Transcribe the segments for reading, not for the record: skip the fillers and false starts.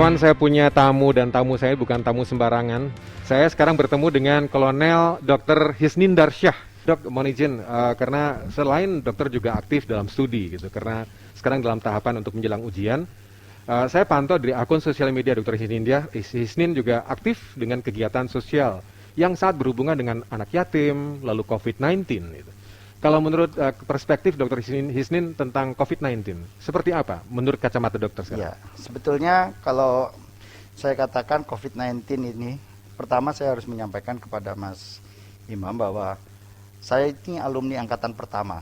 kawan-kawan, saya punya tamu dan tamu saya bukan tamu sembarangan. Saya sekarang bertemu dengan Kolonel Dr. Hisnin Darsyah. Dok, mohon izin, karena selain dokter juga aktif dalam studi gitu, karena sekarang dalam tahapan untuk menjelang ujian. Saya pantau dari akun sosial media Dr. Hisnin juga aktif dengan kegiatan sosial yang sangat berhubungan dengan anak yatim, lalu COVID-19 gitu. Kalau menurut perspektif Dr. Hisnin tentang COVID-19, seperti apa menurut kacamata dokter sekarang? Ya, sebetulnya kalau saya katakan COVID-19 ini, pertama saya harus menyampaikan kepada Mas Imam bahwa saya ini alumni angkatan pertama.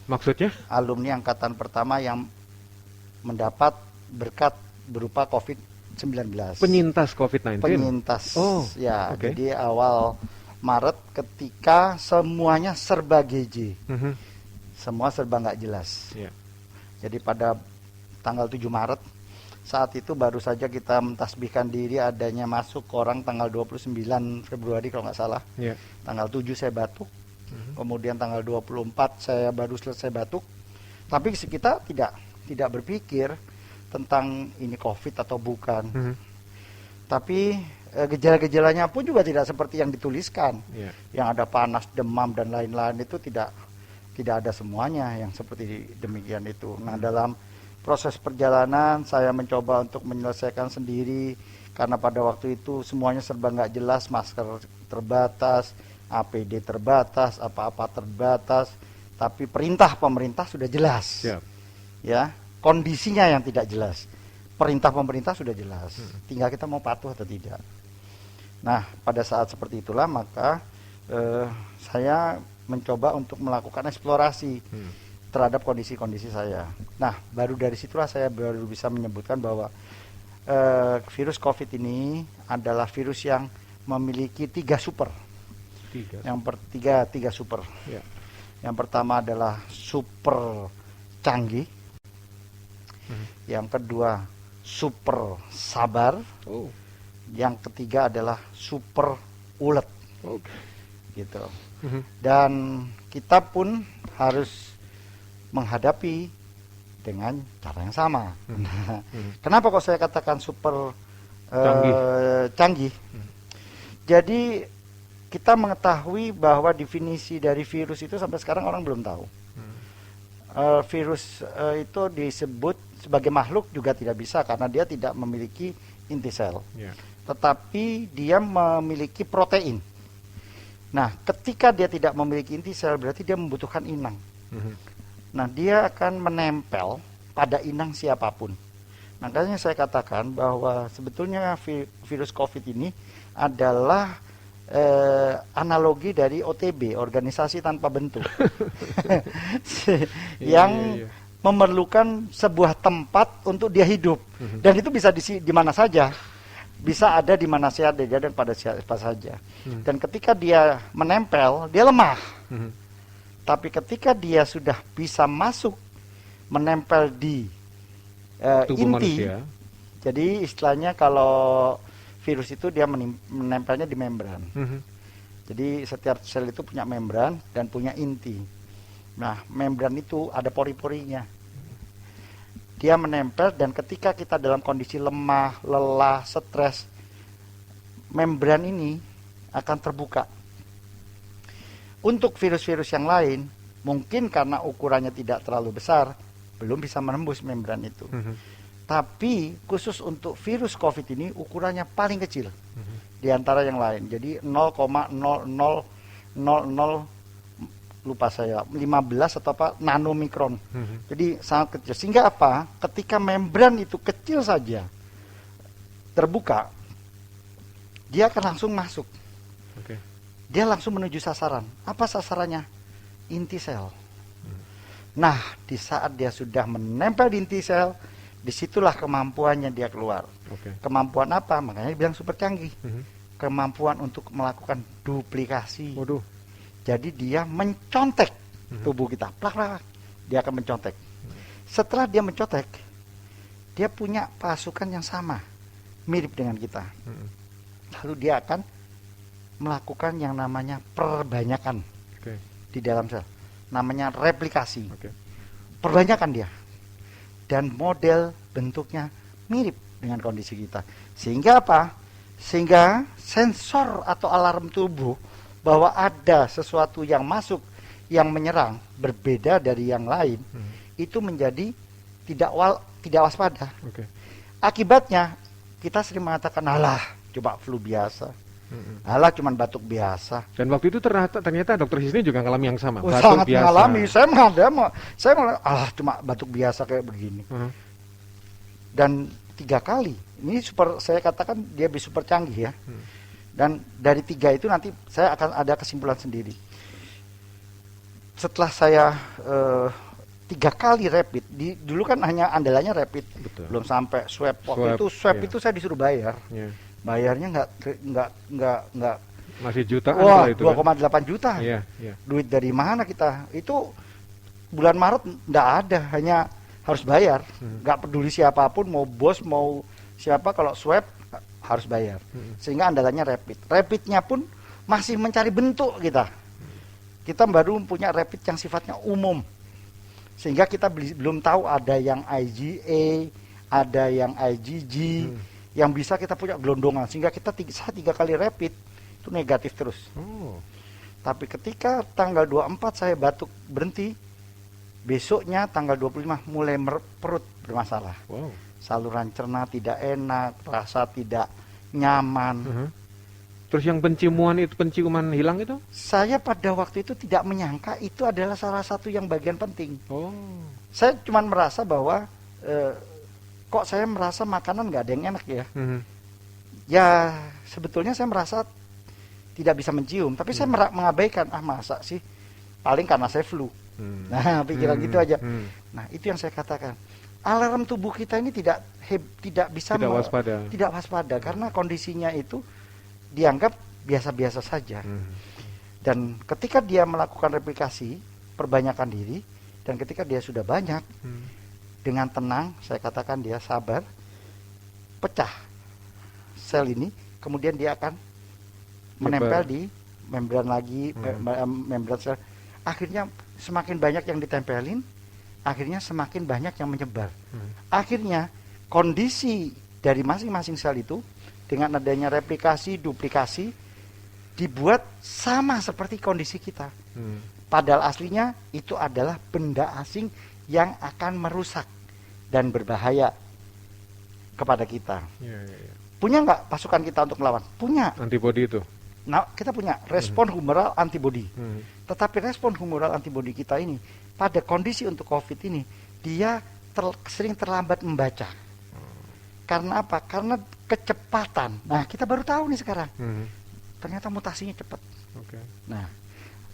Maksudnya? Alumni angkatan pertama yang mendapat berkat berupa COVID-19. Penyintas COVID-19? Penyintas, oh, ya. Okay. Jadi awal Maret ketika semuanya serba GJ, semua serba nggak jelas. Yeah. Jadi pada tanggal 7 Maret saat itu baru saja kita mentasbihkan diri adanya masuk orang tanggal 29 Februari kalau nggak salah. Yeah. Tanggal 7 saya batuk, kemudian tanggal 24 saya baru selesai batuk. Tapi kita tidak berpikir tentang ini COVID atau bukan. Tapi gejala-gejalanya pun juga tidak seperti yang dituliskan. Yeah. Yang ada panas, demam dan lain-lain itu tidak ada semuanya yang seperti demikian itu. Nah, dalam proses perjalanan saya mencoba untuk menyelesaikan sendiri karena pada waktu itu semuanya serba nggak jelas, masker terbatas, APD terbatas, apa-apa terbatas, tapi perintah pemerintah sudah jelas. Yeah. Ya, kondisinya yang tidak jelas. Perintah pemerintah sudah jelas. Tinggal kita mau patuh atau tidak. Nah, pada saat seperti itulah maka saya mencoba untuk melakukan eksplorasi terhadap kondisi-kondisi saya. Nah, baru dari situlah saya baru bisa menyebutkan bahwa virus COVID ini adalah virus yang memiliki 3 super. Tiga super. Yeah. Yang pertama adalah super canggih. Yang kedua super sabar. Yang ketiga adalah super ulet. Gitu. Dan kita pun harus menghadapi dengan cara yang sama. Kenapa kok saya katakan super canggih? Jadi kita mengetahui bahwa definisi dari virus itu sampai sekarang orang belum tahu. Virus itu disebut sebagai makhluk juga tidak bisa karena dia tidak memiliki inti sel. Yeah. Tetapi dia memiliki protein. Nah, ketika dia tidak memiliki inti sel berarti dia membutuhkan inang. Nah, dia akan menempel pada inang siapapun. Makanya saya katakan bahwa sebetulnya virus COVID ini adalah analogi dari OTB, organisasi tanpa bentuk. Yang memerlukan sebuah tempat untuk dia hidup. Dan itu bisa di mana saja. Bisa ada di mana saja dan pada siapa saja. Dan ketika dia menempel, dia lemah. Tapi ketika dia sudah bisa masuk menempel di inti manusia. Jadi istilahnya kalau virus itu dia menempelnya di membran. Jadi setiap sel itu punya membran dan punya inti. Nah, membran itu ada pori-porinya. Dia menempel dan ketika kita dalam kondisi lemah, lelah, stres, membran ini akan terbuka. Untuk virus-virus yang lain, mungkin karena ukurannya tidak terlalu besar, belum bisa menembus membran itu. Tapi khusus untuk virus COVID ini ukurannya paling kecil di antara yang lain. Jadi 0,0000 lupa saya 15 atau apa nanomikron. Jadi sangat kecil. Sehingga apa? Ketika membran itu kecil saja terbuka, dia akan langsung masuk. Dia langsung menuju sasaran. Apa sasarannya? Inti sel. Nah, di saat dia sudah menempel di inti sel, disitulah kemampuannya dia keluar. Kemampuan apa? Makanya dibilang super canggih. Kemampuan untuk melakukan duplikasi. Jadi dia mencontek tubuh kita. Plak. Dia akan mencontek. Setelah dia mencontek, dia punya pasukan yang sama, mirip dengan kita. Lalu dia akan melakukan yang namanya perbanyakan di dalam sel. Namanya replikasi. Perbanyakan dia. Dan model bentuknya mirip dengan kondisi kita. Sehingga apa? Sehingga sensor atau alarm tubuh bahwa ada sesuatu yang masuk yang menyerang berbeda dari yang lain, itu menjadi tidak waspada. Oke. Akibatnya kita sering mengatakan, alah coba flu biasa, alah cuman batuk biasa. Dan waktu itu ternyata Dokter Hisni juga mengalami yang sama. Batuk Sangat biasa. mengalami. Saya malah, alah cuma batuk biasa kayak begini. Dan 3 kali, ini saya katakan dia super canggih ya. Dan dari 3 itu nanti saya akan ada kesimpulan sendiri. Setelah saya 3 kali rapid, dulu kan hanya andalannya rapid, Betul. belum sampai swab. Waktu itu swab itu saya disuruh bayar, bayarnya nggak masih jutaan wah, kalau itu 2,8 juta. Iya. Duit dari mana kita? Itu bulan Maret nggak ada, hanya harus bayar. Nggak peduli siapapun, mau bos mau siapa, kalau swab harus bayar. Sehingga andalannya rapid. Rapidnya pun masih mencari bentuk kita. Kita baru punya rapid yang sifatnya umum. Sehingga kita belum tahu ada yang IgA, ada yang IgG, yang bisa kita punya gelondongan. Sehingga saya 3 kali rapid itu negatif terus. Tapi ketika tanggal 24 saya batuk berhenti, besoknya tanggal 25 mulai perut bermasalah. Saluran cerna tidak enak, rasa tidak nyaman. Terus yang penciuman hilang itu? Saya pada waktu itu tidak menyangka itu adalah salah satu yang bagian penting. Saya cuma merasa bahwa kok saya merasa makanan nggak ada yang enak ya. Ya sebetulnya saya merasa tidak bisa mencium, tapi saya mengabaikan, masa sih, paling karena saya flu. Nah pikiran gitu aja. Nah itu yang saya katakan. Alarm tubuh kita ini tidak bisa tidak waspada karena kondisinya itu dianggap biasa-biasa saja. Dan ketika dia melakukan replikasi, perbanyakan diri, dan ketika dia sudah banyak, dengan tenang, saya katakan dia sabar, pecah sel ini, kemudian dia akan menempel di membran lagi, membran sel. Akhirnya semakin banyak yang ditempelin, akhirnya semakin banyak yang menyebar. Akhirnya kondisi dari masing-masing sel itu dengan adanya replikasi, duplikasi dibuat sama seperti kondisi kita. Padahal aslinya itu adalah benda asing yang akan merusak dan berbahaya kepada kita. Punya nggak pasukan kita untuk melawan? Punya. Antibodi itu? Nah, kita punya respon humoral antibodi. Tetapi respon humoral antibodi kita ini pada kondisi untuk COVID ini dia sering terlambat membaca. Karena apa? Karena kecepatan. Nah, kita baru tahu nih sekarang. Ternyata mutasinya cepat. Nah,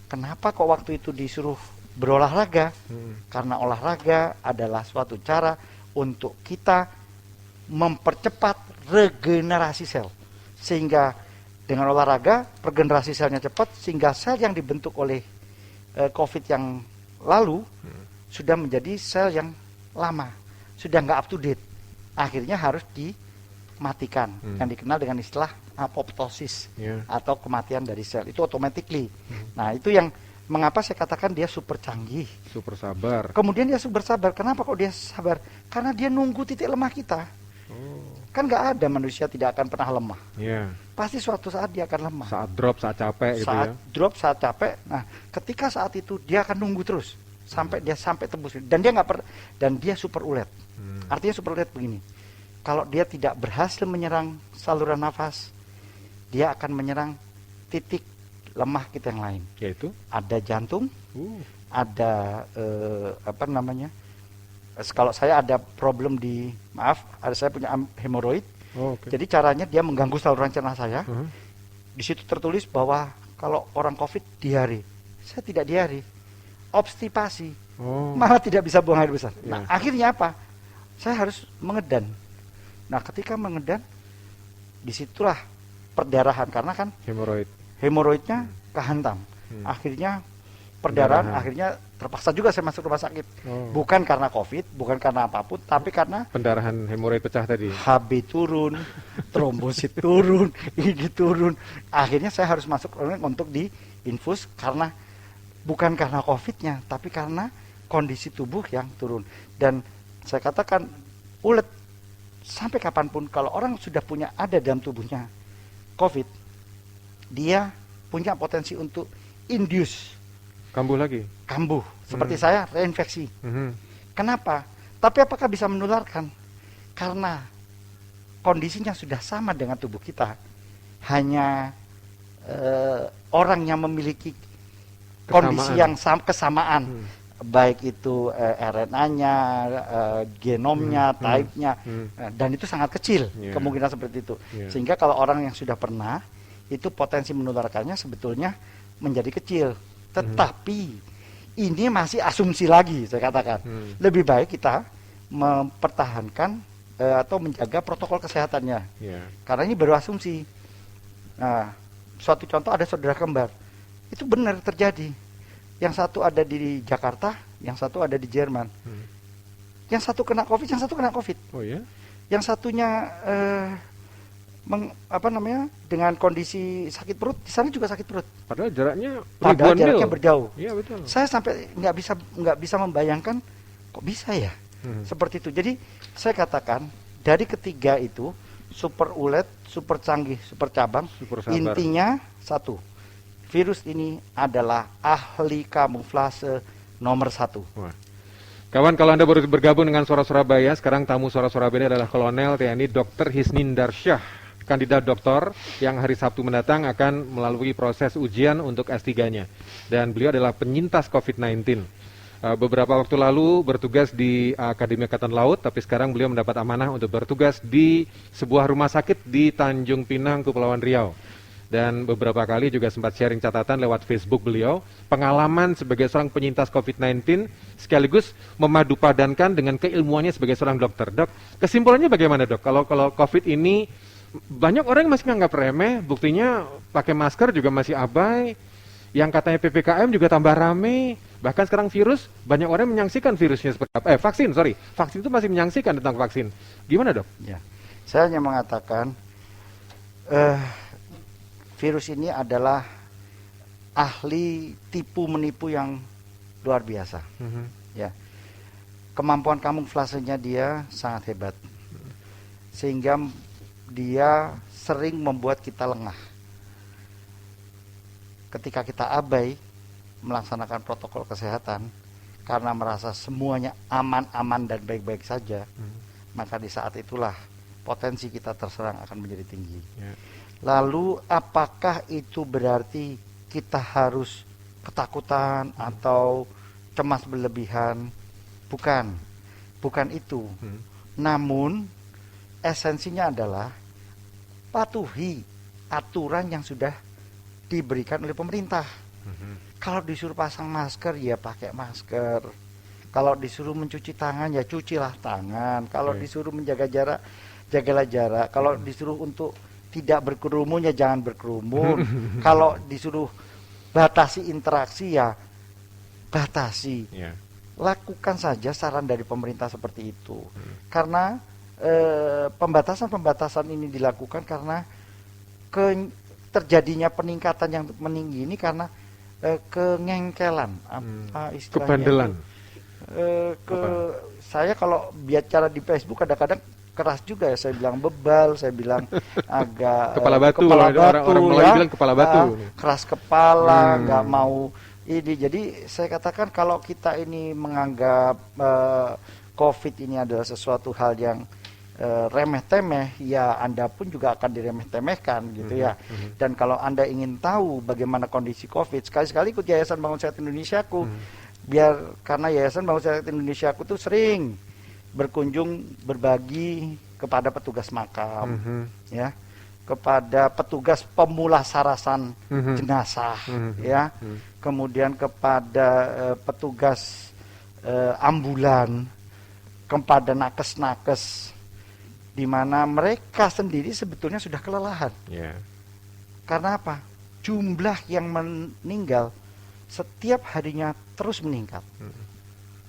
kenapa kok waktu itu disuruh berolahraga? Karena olahraga adalah suatu cara untuk kita mempercepat regenerasi sel. Sehingga dengan olahraga, regenerasi selnya cepat, sehingga sel yang dibentuk oleh COVID yang lalu sudah menjadi sel yang lama, sudah nggak up to date. Akhirnya harus dimatikan, yang dikenal dengan istilah apoptosis atau kematian dari sel. Itu automatically. Nah, itu yang mengapa saya katakan dia super canggih, super sabar. Kemudian dia super sabar. Kenapa kok dia sabar? Karena dia nunggu titik lemah kita. Kan nggak ada manusia tidak akan pernah lemah. Pasti suatu saat dia akan lemah. Saat drop, saat capek gitu ya. Saat drop, saat capek. Nah, ketika saat itu dia akan nunggu terus sampai dia tembus. Dan dia dan dia super ulet. Artinya super ulet begini. Kalau dia tidak berhasil menyerang saluran nafas, dia akan menyerang titik lemah kita yang lain. Yaitu ada jantung, ada kalau saya ada problem saya punya hemoroid. Jadi caranya dia mengganggu saluran cerna saya. Di situ tertulis bahwa kalau orang COVID diare. Saya tidak diare, obstipasi, malah tidak bisa buang air besar. Nah, akhirnya apa? Saya harus mengedan. Nah, ketika mengedan, disitulah perdarahan karena kan hemoroidnya kehantam. Akhirnya perdarahan, akhirnya terpaksa juga saya masuk rumah sakit. Bukan karena COVID, bukan karena apapun, tapi karena pendarahan hemoroid pecah tadi. HB turun, trombosit turun, ini turun. Akhirnya saya harus masuk untuk diinfus karena bukan karena COVID-nya, tapi karena kondisi tubuh yang turun. Dan saya katakan ulet sampai kapanpun kalau orang sudah punya ada dalam tubuhnya COVID, dia punya potensi untuk induce Kambuh lagi. kambuh. Seperti saya reinfeksi. Mhm. Kenapa? Tapi apakah bisa menularkan? Karena kondisinya sudah sama dengan tubuh kita. Hanya orang yang memiliki kondisi yang kesamaan. Baik itu RNA-nya, genomnya, type-nya, dan itu sangat kecil kemungkinan seperti itu. Sehingga kalau orang yang sudah pernah, itu potensi menularkannya sebetulnya menjadi kecil. Tetapi ini masih asumsi lagi, saya katakan. Lebih baik kita mempertahankan atau menjaga protokol kesehatannya. Karena ini baru asumsi. Nah, suatu contoh ada saudara kembar. Itu benar terjadi. Yang satu ada di Jakarta, yang satu ada di Jerman. Yang satu kena COVID, yang satu kena COVID. Oh ya? Yang satunya dengan kondisi sakit perut, di sana juga sakit perut. Padahal jaraknya Padahal ribuan jaraknya mil. berjauh. Iya betul. Saya sampai nggak bisa membayangkan kok bisa ya seperti itu. Jadi saya katakan dari ketiga itu super ulet, super canggih, super cabang. Super sabar. Intinya satu, virus ini adalah ahli kamuflase nomor 1. Wah. Kawan, kalau Anda baru bergabung dengan Suara Surabaya, sekarang tamu Suara Surabaya adalah Kolonel TNI Dr. Hisnindar Syah, kandidat doktor yang hari Sabtu mendatang akan melalui proses ujian untuk S3-nya. Dan beliau adalah penyintas COVID-19. Beberapa waktu lalu bertugas di Akademi Angkatan Laut, tapi sekarang beliau mendapat amanah untuk bertugas di sebuah rumah sakit di Tanjung Pinang, Kepulauan Riau. Dan beberapa kali juga sempat sharing catatan lewat Facebook beliau, pengalaman sebagai seorang penyintas COVID-19 sekaligus memadupadankan dengan keilmuannya sebagai seorang dokter. Dok, kesimpulannya bagaimana dok? Kalau COVID ini banyak orang yang masih menganggap remeh, buktinya pakai masker juga masih abai, yang katanya PPKM juga tambah rame, bahkan sekarang virus, banyak orang menyaksikan virusnya seperti apa. Vaksin itu masih menyaksikan tentang vaksin. Gimana dok? Ya, saya hanya mengatakan virus ini adalah ahli tipu menipu yang luar biasa. Ya, kemampuan kamuflasenya dia sangat hebat, sehingga dia sering membuat kita lengah. Ketika kita abai melaksanakan protokol kesehatan karena merasa semuanya aman-aman dan baik-baik saja, maka di saat itulah potensi kita terserang akan menjadi tinggi. Lalu apakah itu berarti kita harus ketakutan atau cemas berlebihan? Bukan itu. Namun esensinya adalah patuhi aturan yang sudah diberikan oleh pemerintah. Kalau disuruh pasang masker, ya pakai masker. Kalau disuruh mencuci tangan, ya cucilah tangan. Kalau disuruh menjaga jarak, jagalah jarak. Kalau disuruh untuk tidak berkerumun, ya jangan berkerumun. Kalau disuruh batasi interaksi, ya batasi. Lakukan saja saran dari pemerintah seperti itu. Karena pembatasan-pembatasan ini dilakukan karena terjadinya peningkatan yang meninggi ini karena kengengkelan, apa istilahnya? Kebandelan. Saya kalau bicara di Facebook kadang-kadang keras juga ya, saya bilang bebal, saya bilang agak kepala batu, orang Melayu bilang kepala batu, keras kepala, nggak mau ini. Jadi saya katakan kalau kita ini menganggap COVID ini adalah sesuatu hal yang remeh-temeh, ya Anda pun juga akan diremeh-temehkan gitu ya. Dan kalau Anda ingin tahu bagaimana kondisi COVID, sekali-sekali ikut Yayasan Bangun Sehat Indonesiaku. Karena Yayasan Bangun Sehat Indonesiaku tuh sering berkunjung berbagi kepada petugas makam, ya, kepada petugas pemulasarasan jenazah, ya, kemudian kepada petugas ambulan, kepada nakes-nakes, di mana mereka sendiri sebetulnya sudah kelelahan. Karena apa? Jumlah yang meninggal setiap harinya terus meningkat.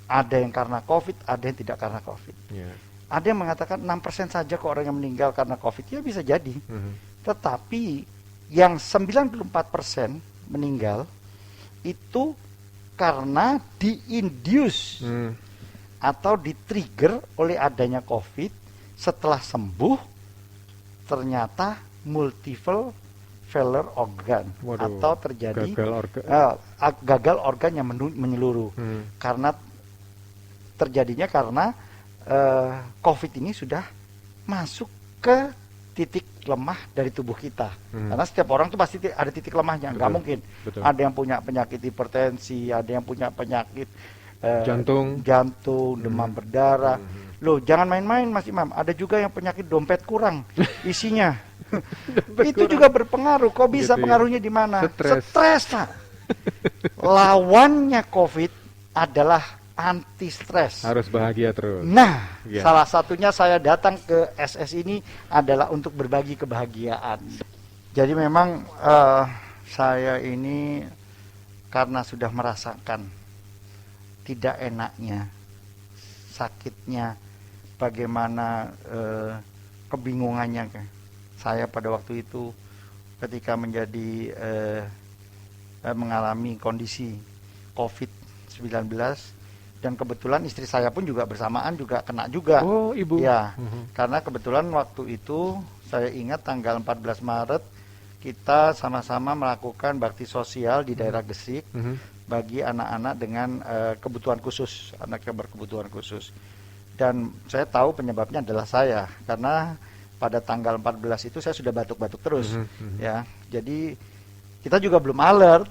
Ada yang karena COVID, ada yang tidak karena COVID. Ada yang mengatakan 6% saja kok orang yang meninggal karena COVID. Ya bisa jadi. Tetapi yang 94% meninggal itu karena diinduce atau di-trigger oleh adanya COVID, setelah sembuh ternyata multiple failure organ. Waduh, Atau terjadi gagal gagal organ yang menyeluruh. Karena terjadinya karena COVID ini sudah masuk ke titik lemah dari tubuh kita. Karena setiap orang tuh pasti ada titik lemahnya. Nggak mungkin. Betul. Ada yang punya penyakit hipertensi, ada yang punya penyakit jantung, demam berdarah. Loh, jangan main-main Mas Imam. Ada juga yang penyakit dompet kurang isinya. Itu juga berpengaruh. Kok bisa Gitu ya. pengaruhnya di mana? Stres. Pak. Lawannya COVID adalah anti stres. harus bahagia terus. Nah, Ya. salah satunya saya datang ke SS ini adalah untuk berbagi kebahagiaan. Jadi memang saya ini karena sudah merasakan tidak enaknya, sakitnya, bagaimana kebingungannya saya pada waktu itu ketika menjadi mengalami kondisi COVID-19. Dan kebetulan istri saya pun juga bersamaan juga kena juga. Oh, Ibu. Ya, karena kebetulan waktu itu saya ingat tanggal 14 Maret kita sama-sama melakukan bakti sosial di daerah Gesik bagi anak-anak dengan kebutuhan khusus, anak yang berkebutuhan khusus. Dan saya tahu penyebabnya adalah saya, karena pada tanggal 14 itu saya sudah batuk-batuk terus. Ya, jadi kita juga belum alert.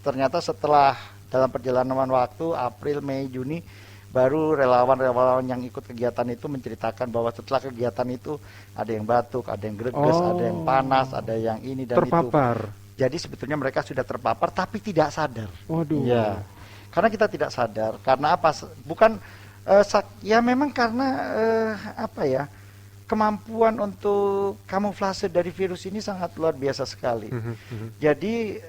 Ternyata setelah dalam perjalanan waktu April, Mei, Juni baru relawan-relawan yang ikut kegiatan itu menceritakan bahwa setelah kegiatan itu ada yang batuk, ada yang greges, ada yang panas, ada yang ini dan terpapar. itu. Jadi sebetulnya mereka sudah terpapar tapi tidak sadar. Waduh. Ya. Karena kita tidak sadar. Karena apa? Bukan ya memang karena apa ya? Kemampuan untuk kamuflase dari virus ini sangat luar biasa sekali. Jadi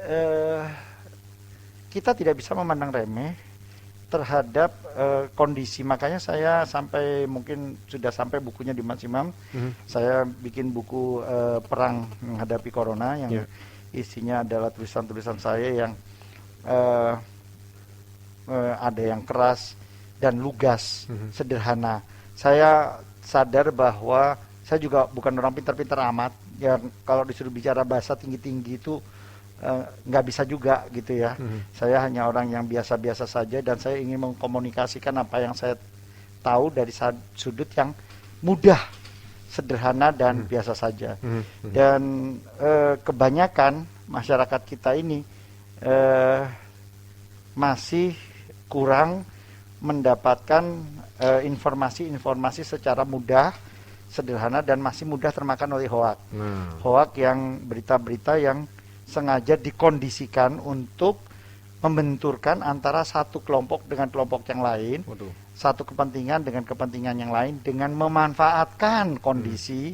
kita tidak bisa memandang remeh terhadap kondisi. Makanya saya sampai mungkin sudah sampai bukunya di Mas Imam. Saya bikin buku perang menghadapi corona yang isinya adalah tulisan-tulisan saya yang ada yang keras dan lugas, sederhana. Saya sadar bahwa saya juga bukan orang pintar-pintar amat. Yang kalau disuruh bicara bahasa tinggi-tinggi itu nggak bisa juga gitu ya. Saya hanya orang yang biasa-biasa saja dan saya ingin mengkomunikasikan apa yang saya tahu dari sudut yang mudah, sederhana dan biasa saja. Dan kebanyakan masyarakat kita ini masih kurang mendapatkan informasi-informasi secara mudah, sederhana dan masih mudah termakan oleh hoak. Hoak yang berita-berita yang sengaja dikondisikan untuk membenturkan antara satu kelompok dengan kelompok yang lain, satu kepentingan dengan kepentingan yang lain, dengan memanfaatkan kondisi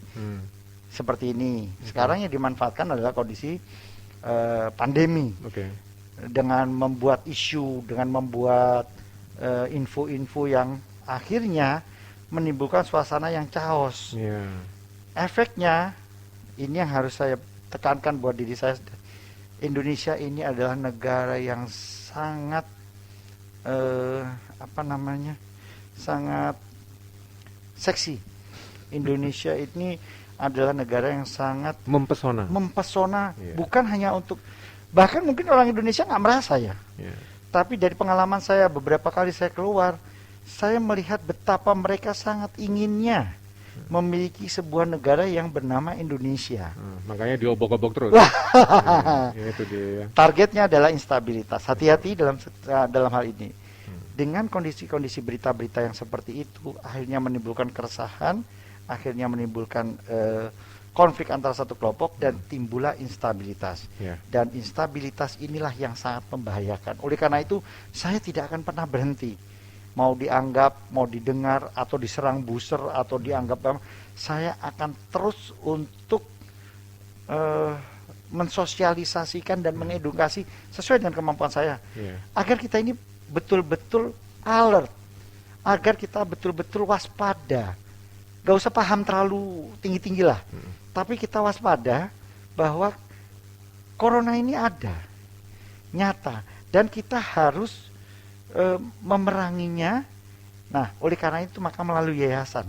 seperti ini. Sekarang yang dimanfaatkan adalah kondisi pandemi, dengan membuat isu, dengan membuat info-info yang akhirnya menimbulkan suasana yang chaos. Efeknya ini yang harus saya tekankan buat diri saya. Indonesia ini adalah negara yang sangat sangat seksi. Indonesia ini adalah negara yang sangat mempesona. Bukan hanya untuk, bahkan mungkin orang Indonesia nggak merasa ya. Tapi dari pengalaman saya beberapa kali saya keluar, saya melihat betapa mereka sangat inginnya memiliki sebuah negara yang bernama Indonesia. Makanya diobok-obok terus. Itu dia. Targetnya adalah instabilitas. Hati-hati dalam hal ini. Dengan kondisi-kondisi berita-berita yang seperti itu, akhirnya menimbulkan keresahan, akhirnya menimbulkan konflik antara satu kelompok dan timbullah instabilitas. Dan instabilitas inilah yang sangat membahayakan. Oleh karena itu, saya tidak akan pernah berhenti. Mau dianggap, mau didengar, atau diserang buser, atau dianggap, saya akan terus untuk mensosialisasikan dan mengedukasi sesuai dengan kemampuan saya. Agar kita ini betul-betul alert, agar kita betul-betul waspada. Gak usah paham terlalu tinggi-tinggi lah, tapi kita waspada bahwa corona ini ada, nyata, dan kita harus memeranginya. Nah, oleh karena itu maka melalui yayasan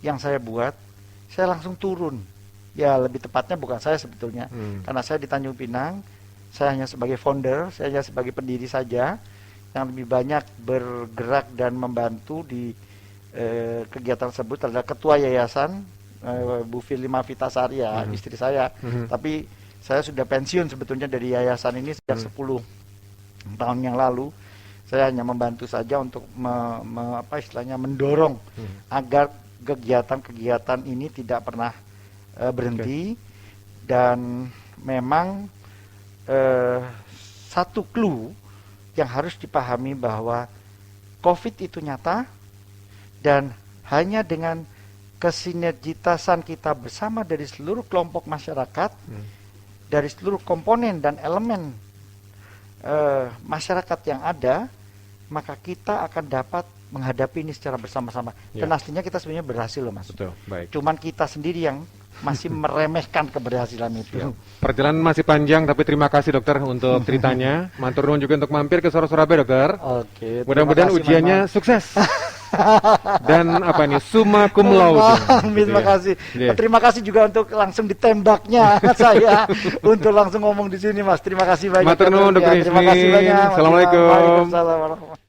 yang saya buat, saya langsung turun. Ya lebih tepatnya bukan saya sebetulnya, karena saya di Tanjung Pinang, saya hanya sebagai founder, saya hanya sebagai pendiri saja, yang lebih banyak bergerak dan membantu di kegiatan tersebut adalah ketua yayasan Bu Firlima Vitasari, ya, istri saya. Tapi saya sudah pensiun sebetulnya dari yayasan ini sejak 10 tahun yang lalu. Saya hanya membantu saja untuk mendorong agar kegiatan-kegiatan ini tidak pernah berhenti. Dan memang satu clue yang harus dipahami bahwa COVID itu nyata, dan hanya dengan kesinergitasan kita bersama dari seluruh kelompok masyarakat, dari seluruh komponen dan elemen masyarakat yang ada, maka kita akan dapat menghadapi ini secara bersama-sama. Ya. Dan aslinya kita sebenarnya berhasil loh, Mas. Betul, baik. Cuman kita sendiri yang masih meremehkan keberhasilan itu. Ya. Perjalanan masih panjang, tapi terima kasih dokter untuk ceritanya. Matur nuwun juga untuk mampir ke Surabaya, dokter. Oke. Mudah-mudahan ujiannya sukses. Dan apa ini, summa cum laude. Amin, terima kasih. Yeah. Terima kasih juga untuk langsung ditembaknya saya untuk langsung ngomong di sini, Mas. Terima kasih banyak. Matur nuwun, Dr. Terima kasih Ismin. banyak. Assalamualaikum. Waalaikumsalam warahmatullahi wabarakatuh.